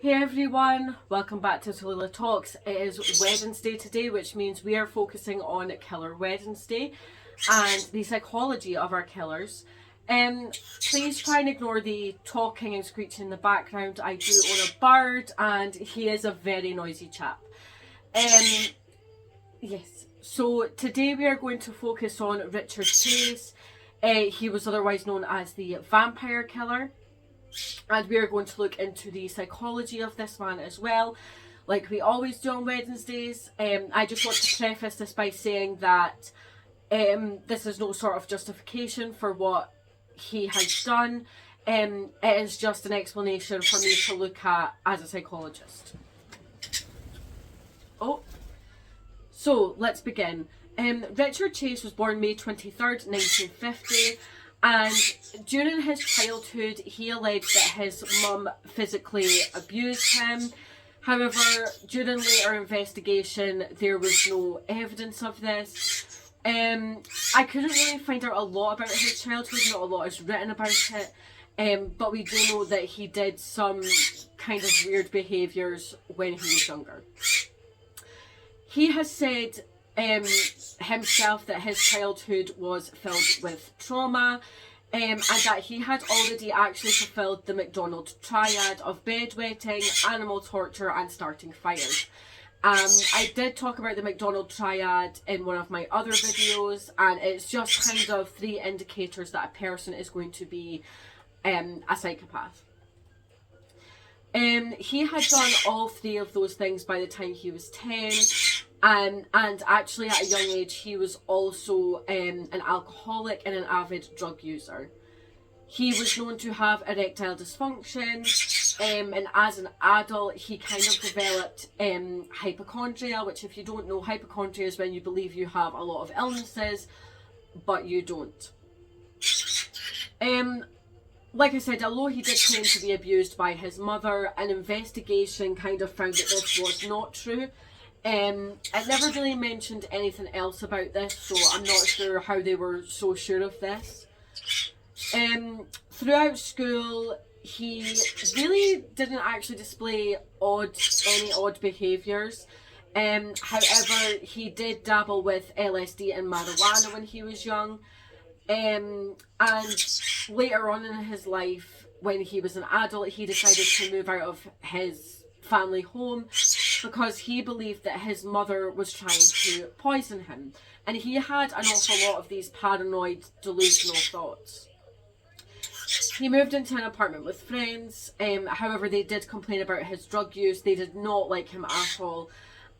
Hey everyone, welcome back to Tallulah Talks. It is Wednesday today, which means we are focusing on Killer Wednesday and the psychology of our killers. Please try and ignore the talking and screeching in the background. I do own a bird and he is a very noisy chap. Yes, so today we are going to focus on Richard Chase. He was otherwise known as the Vampire Killer. And we are going to look into the psychology of this man as well, like we always do on Wednesdays. I just want to preface this by saying that this is no sort of justification for what he has done. It is just an explanation for me to look at as a psychologist. So let's begin. Richard Chase was born May 23rd, 1950. And during his childhood, he alleged that his mum physically abused him. However, during later investigation, there was no evidence of this. I couldn't really find out a lot about his childhood, not a lot is written about it. But we do know that he did some kind of weird behaviours when he was younger. He has said himself that his childhood was filled with trauma, and that he had already actually fulfilled the McDonald triad of bedwetting, animal torture and starting fires. I did talk about the McDonald triad in one of my other videos, and it's just kind of 3 indicators that a person is going to be a psychopath. He had done all 3 of those things by the time he was 10. And actually at a young age he was also an alcoholic and an avid drug user. He was known to have erectile dysfunction, and as an adult he kind of developed hypochondria, which, if you don't know, hypochondria is when you believe you have a lot of illnesses but you don't. Like I said, although he did claim to be abused by his mother, an investigation kind of found that this was not true. It never really mentioned anything else about this, so I'm not sure how they were so sure of this. Throughout school, he really didn't actually display any odd behaviours. However, he did dabble with LSD and marijuana when he was young. And later on in his life, when he was an adult, he decided to move out of his family home because he believed that his mother was trying to poison him, and he had an awful lot of these paranoid, delusional thoughts. He moved into an apartment with friends. However, they did complain about his drug use. They did not like him at all,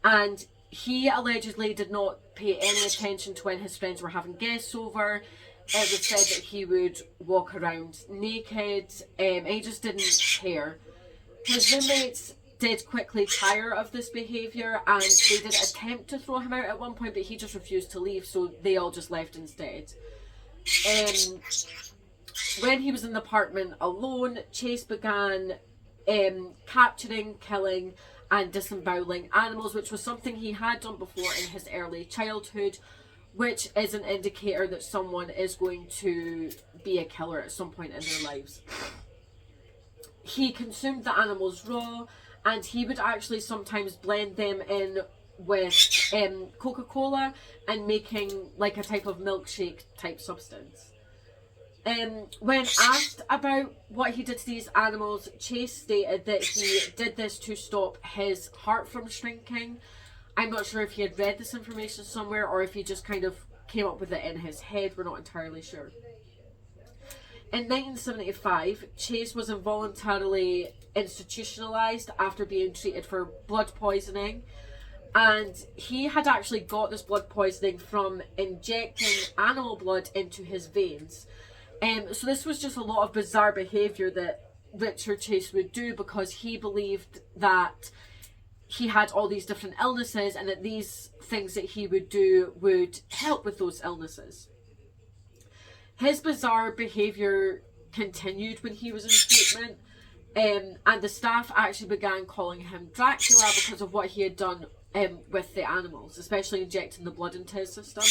and he allegedly did not pay any attention to when his friends were having guests over. It was said that he would walk around naked. He just didn't care. His roommates did quickly tire of this behaviour, and they did attempt to throw him out at one point, but he just refused to leave, so they all just left instead. When he was in the apartment alone, Chase began capturing, killing and disemboweling animals, which was something he had done before in his early childhood, which is an indicator that someone is going to be a killer at some point in their lives. He consumed the animals raw, and he would actually sometimes blend them in with Coca-Cola and making like a type of milkshake type substance. When asked about what he did to these animals, Chase stated that he did this to stop his heart from shrinking. I'm not sure if he had read this information somewhere or if he just kind of came up with it in his head. We're not entirely sure. In 1975, Chase was involuntarily institutionalized after being treated for blood poisoning, and he had actually got this blood poisoning from injecting animal blood into his veins. So this was just a lot of bizarre behaviour that Richard Chase would do because he believed that he had all these different illnesses and that these things that he would do would help with those illnesses. His bizarre behaviour continued when he was in treatment, and the staff actually began calling him Dracula because of what he had done with the animals, especially injecting the blood into his system.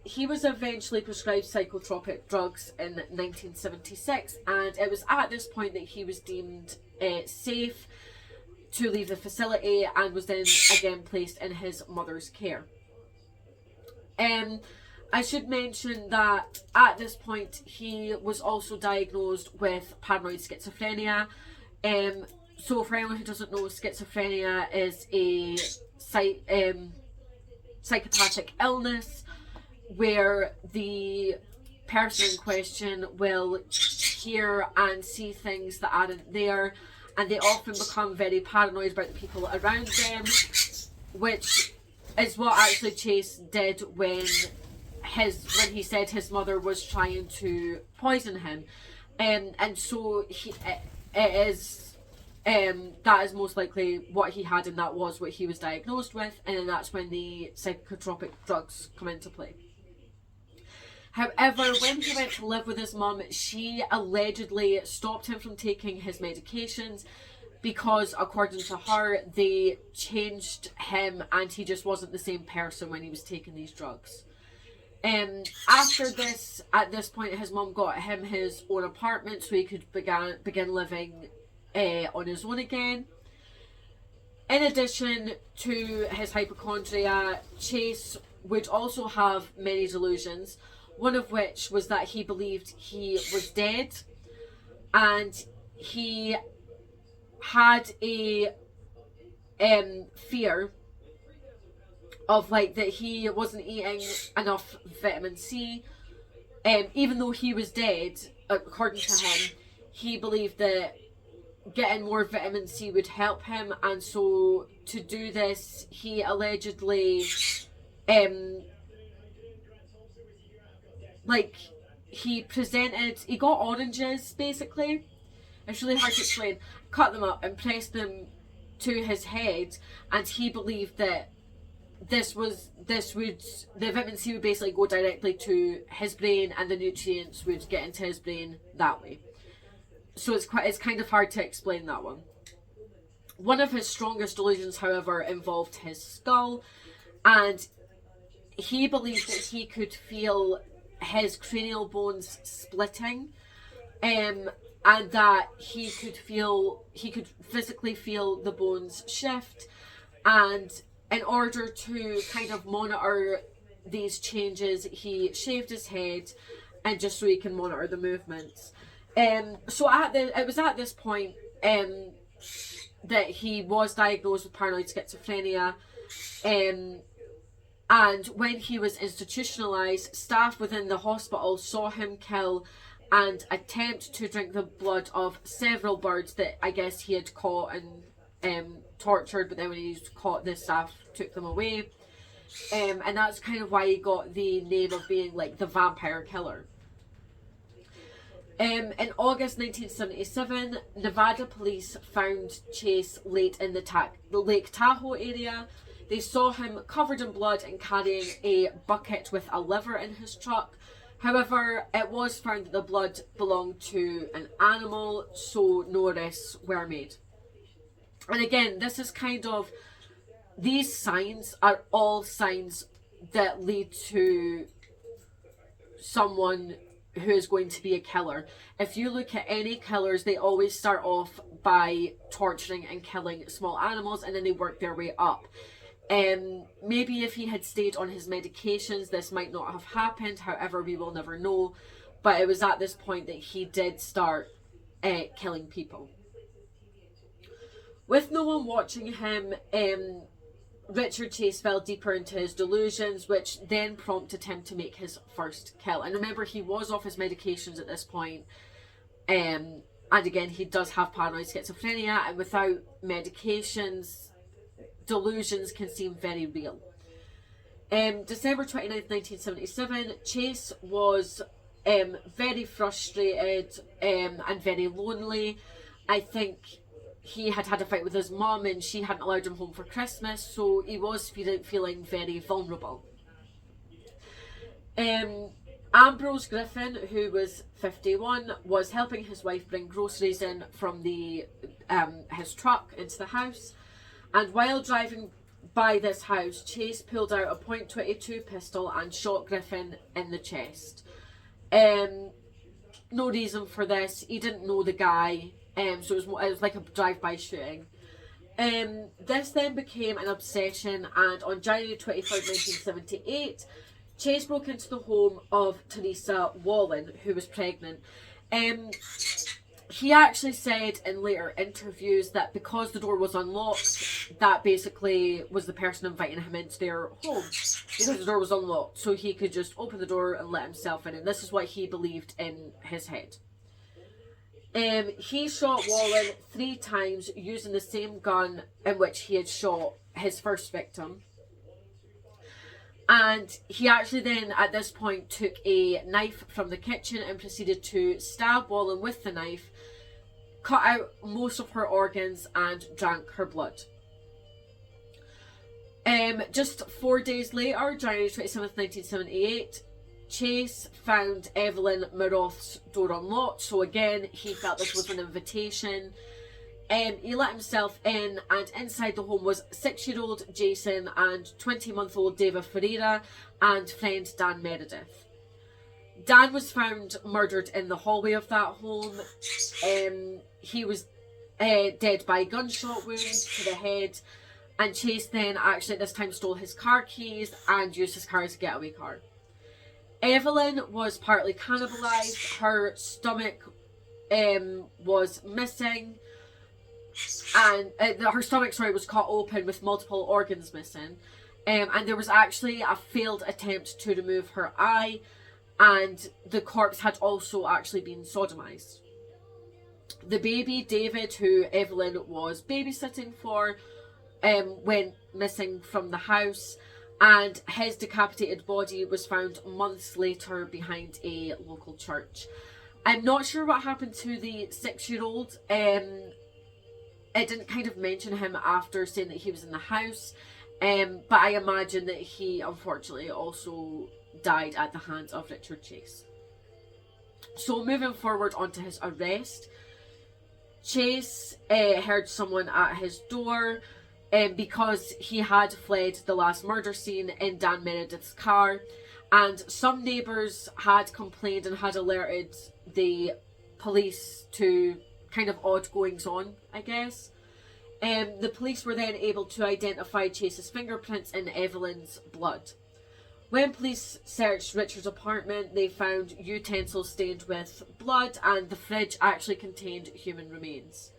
He was eventually prescribed psychotropic drugs in 1976, and it was at this point that he was deemed safe to leave the facility and was then again placed in his mother's care. I should mention that at this point he was also diagnosed with paranoid schizophrenia. So for anyone who doesn't know, schizophrenia is a psychopathic illness where the person in question will hear and see things that aren't there, and they often become very paranoid about the people around them, which is what actually Chase did when he said his mother was trying to poison him, and so that is most likely what he had, and that was what he was diagnosed with, and then that's when the psychotropic drugs come into play. However, when he went to live with his mum, she allegedly stopped him from taking his medications because, according to her, they changed him and he just wasn't the same person when he was taking these drugs. After this, at this point, his mum got him his own apartment so he could begin living on his own again. In addition to his hypochondria, Chase would also have many delusions, one of which was that he believed he was dead, and he had a fear of that he wasn't eating enough vitamin C. Even though he was dead, according to him, he believed that getting more vitamin C would help him, and so to do this, he allegedly he got oranges, basically. It's really hard to explain. Cut them up and pressed them to his head, and he believed that the vitamin C would basically go directly to his brain, and the nutrients would get into his brain that way. So it's kind of hard to explain that one. One of his strongest delusions, however, involved his skull, and he believed that he could feel his cranial bones splitting, and that he could physically feel the bones shift, and in order to kind of monitor these changes, he shaved his head, and just so he can monitor the movements. So it was at this point that he was diagnosed with paranoid schizophrenia, and when he was institutionalized, staff within the hospital saw him kill and attempt to drink the blood of several birds that I guess he had caught and tortured, but then when he was caught, the staff took them away, and that's kind of why he got the name of being the vampire killer. In August 1977, Nevada police found Chase late in the Lake Tahoe area. They saw him covered in blood and carrying a bucket with a liver in his truck. However, it was found that the blood belonged to an animal, so no arrests were made. And again, this is these signs are all signs that lead to someone who is going to be a killer. If you look at any killers, they always start off by torturing and killing small animals, and then they work their way up. Maybe if he had stayed on his medications, this might not have happened. However, we will never know. But it was at this point that he did start killing people. With no one watching him, Richard Chase fell deeper into his delusions, which then prompted him to make his first kill. And remember, he was off his medications at this point. And again, he does have paranoid schizophrenia, and without medications, delusions can seem very real. December 29th, 1977, Chase was very frustrated and very lonely. I think he had had a fight with his mum and she hadn't allowed him home for Christmas, so he was feeling very vulnerable. Ambrose Griffin, who was 51, was helping his wife bring groceries in from his truck into the house, and while driving by this house, Chase pulled out a .22 pistol and shot Griffin in the chest. No reason for this. He didn't know the guy, so it was like a drive-by shooting. This then became an obsession, and on January 23rd, 1978, Chase broke into the home of Teresa Wallen, who was pregnant. He actually said in later interviews that because the door was unlocked, that basically was the person inviting him into their home. Because the door was unlocked, so he could just open the door and let himself in. And this is what he believed in his head. He shot Wallen 3 times using the same gun in which he had shot his first victim. And he actually then, at this point, took a knife from the kitchen and proceeded to stab Wallen with the knife, cut out most of her organs, and drank her blood. Just 4 days later, January 27th, 1978, Chase found Evelyn Miroth's door unlocked, so again, he felt this was an invitation. He let himself in, and inside the home was 6-year-old Jason and 20-month-old David Ferreira and friend Dan Meredith. Dan was found murdered in the hallway of that home. He was dead by gunshot wounds to the head, and Chase then actually at this time stole his car keys and used his car as a getaway car. Evelyn was partly cannibalized. Her stomach was missing, and her stomach, was cut open with multiple organs missing. And there was actually a failed attempt to remove her eye, and the corpse had also actually been sodomized. The baby, David, who Evelyn was babysitting for, went missing from the house, and his decapitated body was found months later behind a local church. I'm not sure what happened to the 6-year-old. It didn't kind of mention him after saying that he was in the house, but I imagine that he unfortunately also died at the hands of Richard Chase. So moving forward onto his arrest, Chase heard someone at his door because he had fled the last murder scene in Dan Meredith's car, and some neighbours had complained and had alerted the police to kind of odd goings on, I guess. The police were then able to identify Chase's fingerprints in Evelyn's blood. When police searched Richard's apartment, they found utensils stained with blood, and the fridge actually contained human remains.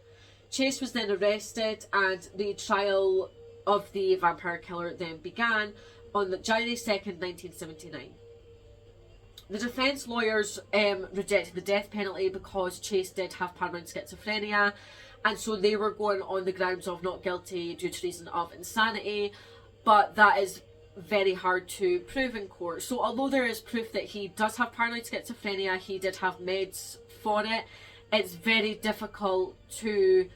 Chase was then arrested, and the trial of the vampire killer then began on January 2nd, 1979. The defence lawyers rejected the death penalty because Chase did have paranoid schizophrenia, and so they were going on the grounds of not guilty due to reason of insanity, but that is very hard to prove in court. So although there is proof that he does have paranoid schizophrenia, he did have meds for it, it's very difficult to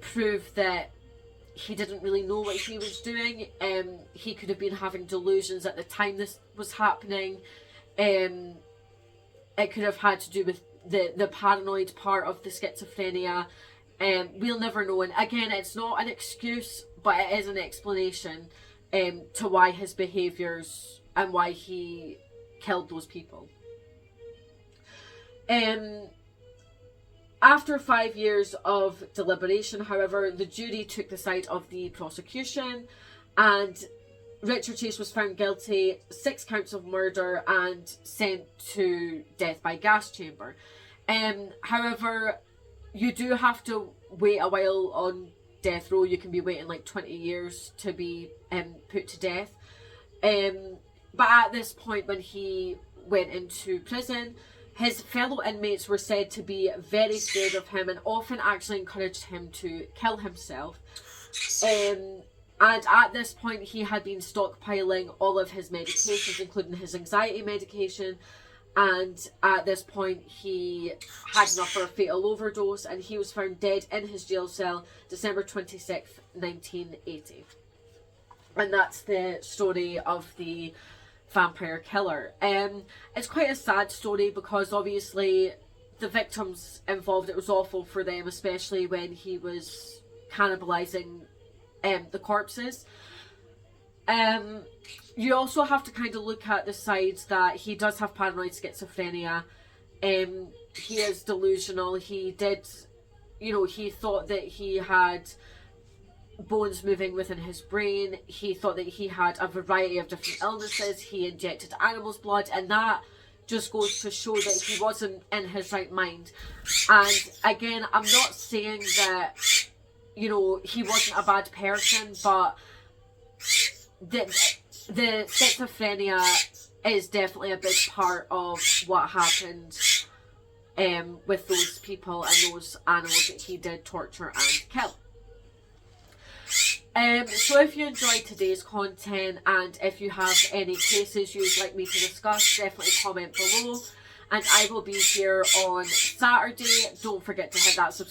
prove that he didn't really know what he was doing. He could have been having delusions at the time this was happening. It could have had to do with the paranoid part of the schizophrenia. We'll never know. And again, it's not an excuse, but it is an explanation to why his behaviours and why he killed those people. After 5 years of deliberation, however, the jury took the side of the prosecution, and Richard Chase was found guilty, 6 counts of murder, and sent to death by gas chamber. However, you do have to wait a while on death row. You can be waiting like 20 years to be put to death. But at this point, when he went into prison, his fellow inmates were said to be very scared of him and often actually encouraged him to kill himself. And at this point, he had been stockpiling all of his medications, including his anxiety medication. And at this point, he had enough for a fatal overdose, and he was found dead in his jail cell December 26th, 1980. And that's the story of the vampire killer. It's quite a sad story because obviously the victims involved, it was awful for them, especially when he was cannibalizing the corpses. You also have to kind of look at the sides that he does have paranoid schizophrenia. He is delusional. He did, he thought that he had bones moving within his brain. He thought that he had a variety of different illnesses. He injected animals' blood, and that just goes to show that he wasn't in his right mind. And again, I'm not saying that, he wasn't a bad person, but the schizophrenia is definitely a big part of what happened with those people and those animals that he did torture and kill. So if you enjoyed today's content, and if you have any cases you'd like me to discuss, definitely comment below, and I will be here on Saturday. Don't forget to hit that subscribe